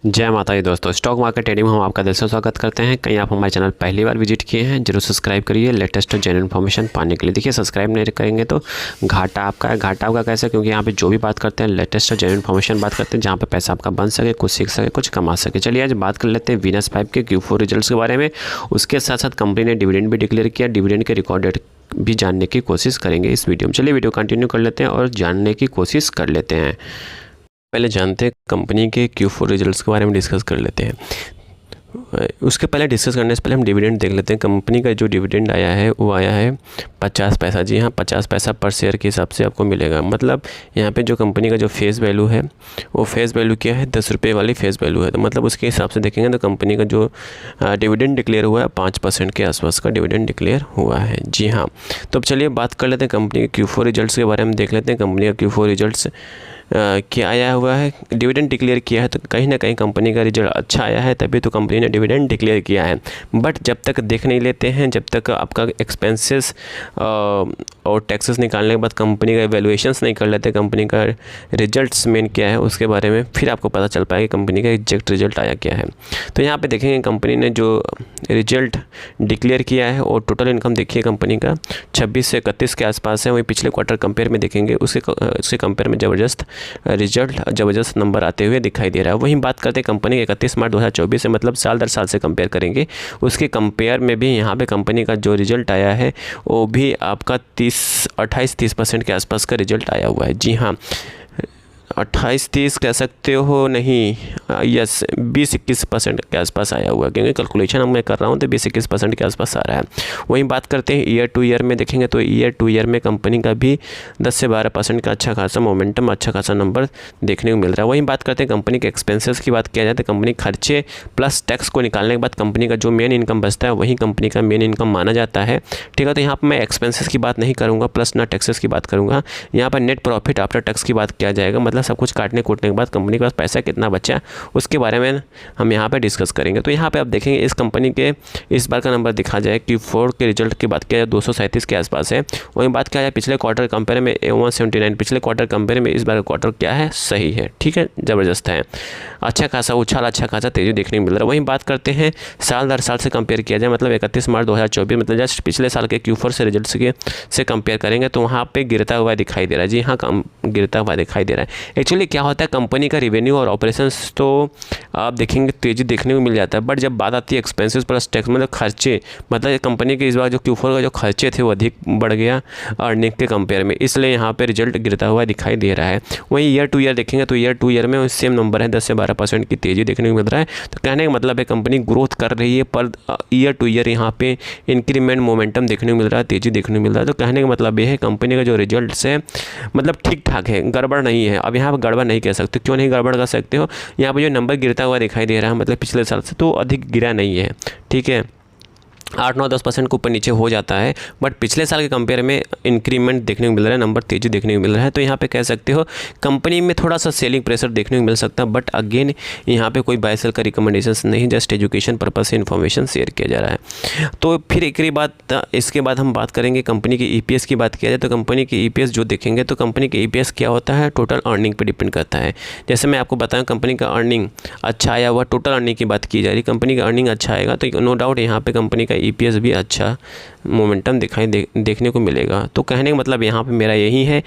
जय माता दी दोस्तों, स्टॉक मार्केट ट्रेडिंग में हम आपका दिल से स्वागत करते हैं। कहीं आप हमारे चैनल पहली बार विजिट किए हैं, जरूर सब्सक्राइब करिए लेटेस्ट और जेन्युइन इन्फॉर्मेशन पाने के लिए। देखिए, सब्सक्राइब नहीं करेंगे तो घाटा आपका है। घाटा आपका कैसे? क्योंकि यहाँ पे जो भी बात करते हैं लेटेस्ट और जेन्युइन इन्फॉर्मेशन बात करते हैं, जहाँ पे पैसा आपका बन सके, कुछ सीख सके, कुछ कमा सके। चलिए आज बात कर लेते हैं वीनस पाइप के Q4 रिजल्ट्स के बारे में। उसके साथ साथ कंपनी ने डिविडेंड भी डिक्लेयर किया, डिविडेंड के रिकॉर्ड डेट भी जानने की कोशिश करेंगे इस वीडियो में। चलिए वीडियो कंटिन्यू कर लेते हैं और जानने की कोशिश कर लेते हैं। पहले जानते हैं कंपनी के Q4 रिजल्ट्स के बारे में डिस्कस कर लेते हैं। उसके पहले डिस्कस करने से पहले हम डिविडेंड देख लेते हैं। कंपनी का जो डिविडेंड आया है वो आया है 50 पैसा। जी हाँ, 50 पैसा पर शेयर के हिसाब से आपको मिलेगा। मतलब यहाँ पे जो कंपनी का जो फेस वैल्यू है वो फेस वैल्यू क्या है, 10 रुपये वाली फेस वैल्यू है। तो मतलब उसके हिसाब से देखेंगे तो कंपनी का जो डिविडेंड डिक्लेयर हुआ है 5% के आसपास का डिविडेंड डिक्लेयर हुआ है। जी हाँ, तो अब चलिए बात कर लेते हैं कंपनी के Q4 रिजल्ट्स के बारे में। देख लेते हैं कंपनी का Q4 रिजल्ट्स क्या आया हुआ है। डिविडेंड डिक्लेयर किया है तो कहीं ना कहीं कंपनी का रिजल्ट अच्छा आया है, तभी तो कंपनी ने डिविडेंड डिक्लेयर किया है। बट जब तक देख नहीं लेते हैं, जब तक आपका एक्सपेंसेस और टैक्सेस निकालने के बाद कंपनी का वैल्यूएशंस नहीं कर लेते, कंपनी का रिजल्ट्स मेन क्या है उसके बारे में, फिर आपको पता चल पाएगा कंपनी का एग्जैक्ट रिजल्ट आया क्या है। तो यहाँ पे देखेंगे कंपनी ने जो रिजल्ट डिक्लेयर किया है और टोटल इनकम देखिए कंपनी का 26 से 31 के आसपास है। वही पिछले क्वार्टर कंपेयर में देखेंगे, उसके कंपेयर में ज़बरदस्त रिजल्ट, ज़बरदस्त नंबर आते हुए दिखाई दे रहा है। वहीं बात करते हैं कंपनी के 31 मार्च 2024 से, मतलब साल दर साल से कंपेयर करेंगे, उसके कंपेयर में भी यहाँ पे कंपनी का जो रिजल्ट आया है वो भी आपका 28-30% के आसपास का रिजल्ट आया हुआ है। जी हाँ, 28-30 कह सकते हो, नहीं, यस 20-21% के आसपास आया हुआ है, क्योंकि कैलकुलेशन मैं कर रहा हूँ तो 20-21% के आसपास आ रहा है। वहीं बात करते हैं ईयर टू ईयर में देखेंगे तो ईयर टू ईयर में कंपनी का भी 10 से 12% का अच्छा खासा मोमेंटम, अच्छा खासा नंबर देखने को मिल रहा है। वहीं बात करते हैं कंपनी के एक्सपेंसेस की बात किया जाए तो कंपनी खर्चे प्लस टैक्स को निकालने के बाद कंपनी का जो मेन इनकम बचता है वही कंपनी का मेन इनकम माना जाता है। ठीक है, तो यहाँ पर मैं एक्सपेंसेस की बात नहीं करूँगा, प्लस ना टैक्सेस की बात करूँगा। यहाँ पर नेट प्रॉफिट आफ्टर टैक्स की बात किया जाएगा, मतलब सब कुछ काटने कूटने के बाद कंपनी के पास पैसा कितना बचा उसके बारे में हम यहाँ पे डिस्कस करेंगे। तो यहाँ पे आप देखेंगे इस कंपनी के इस बार का नंबर दिखा जाए Q4 के रिजल्ट की बात किया जाए 237 के आसपास है। वहीं बात किया जाए पिछले क्वार्टर कंपेयर में 179, पिछले क्वार्टर कंपेयर में इस बार का क्वार्टर क्या है, सही है, ठीक है, ज़बरदस्त है, अच्छा खासा उछाल, अच्छा खासा तेज़ी देखने को मिल रहा है। वहीं बात करते हैं साल दर साल से कंपेयर किया जाए, मतलब 31 मार्च 2024, मतलब जस्ट पिछले साल के Q4 से रिजल्ट से कंपेयर करेंगे तो वहाँ पर गिरता हुआ दिखाई दे रहा है। जी हाँ, गिरता हुआ दिखाई दे रहा है। एक्चुअली क्या होता है, कंपनी का रेवेन्यू और ऑपरेशंस तो आप देखेंगे तेज़ी देखने को मिल जाता है, बट जब बात आती है एक्सपेंसेस प्लस टैक्स, मतलब खर्चे, मतलब कंपनी के इस बार जो Q4 का जो खर्चे थे वो अधिक बढ़ गया अर्निंग के कंपेयर में, इसलिए यहाँ पे रिजल्ट गिरता हुआ दिखाई दे रहा है। वहीं ईयर टू ईयर देखेंगे तो ईयर टू ईयर में सेम नंबर है, 10 से 12% की तेज़ी देखने को मिल रहा है। तो कहने का मतलब है कंपनी ग्रोथ कर रही है, पर ईयर टू ईयर यहाँ पे इंक्रीमेंट मोमेंटम देखने को मिल रहा है, तेज़ी देखने को मिल रहा है। तो कहने का मतलब ये है कंपनी का जो रिजल्ट है मतलब ठीक ठाक है, गड़बड़ नहीं है। अब यहाँ पर गड़बड़ नहीं कह सकते, क्यों नहीं गड़बड़ कर सकते हो, यहाँ पे जो नंबर गिरता हुआ दिखाई दे रहा है मतलब पिछले साल से तो अधिक गिरा नहीं है, ठीक है, 8-9-10% के ऊपर नीचे हो जाता है, बट पिछले साल के कंपेयर में इंक्रीमेंट देखने को मिल रहा है, नंबर तेजी देखने को मिल रहा है। तो यहाँ पे कह सकते हो कंपनी में थोड़ा सा सेलिंग प्रेशर देखने को मिल सकता है, बट अगेन यहाँ पे कोई बाय सेल का रिकमेंडेशंस नहीं, जस्ट एजुकेशन पर्पज से इन्फॉर्मेशन शेयर किया जा रहा है। तो फिर इसके बाद हम बात करेंगे कंपनी की EPS की बात किया जाए तो कंपनी की EPS जो देखेंगे तो कंपनी की EPS क्या होता है, टोटल अर्निंग पर डिपेंड करता है। जैसे मैं आपको बताऊँ कंपनी का अर्निंग अच्छा आया हुआ, टोटल अर्निंग की बात की जा रही, कंपनी का अर्निंग अच्छा आएगा तो नो डाउट यहाँ पे कंपनी का EPS भी अच्छा मोमेंटम देखने को मिलेगा। तो कहने का मतलब यहाँ पे मेरा यही है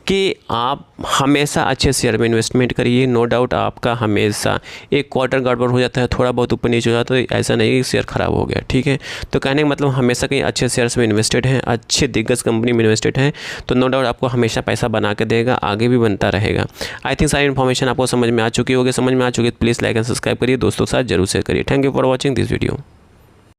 कि आप हमेशा अच्छे शेयर में इन्वेस्टमेंट करिए। नो डाउट आपका हमेशा एक क्वार्टर गड़बड़ हो जाता है, थोड़ा बहुत ऊपर नीचे हो जाता है, तो ऐसा नहीं कि शेयर ख़राब हो गया, ठीक है। तो कहने का मतलब हमेशा कहीं अच्छे शेयर्स में इन्वेस्टेड हैं, अच्छे दिग्गज कंपनी में इन्वेस्टेड हैं, तो नो डाउट आपको हमेशा पैसा बना के देगा, आगे भी बनता रहेगा। आई थिंक सारी इन्फॉर्मेशन आपको समझ में आ चुकी होगी। समझ में आ चुकी है प्लीज़ लाइक एंड सब्सक्राइब करिए, दोस्तों के साथ जरूर शेयर करिए। Thank you for watching this video.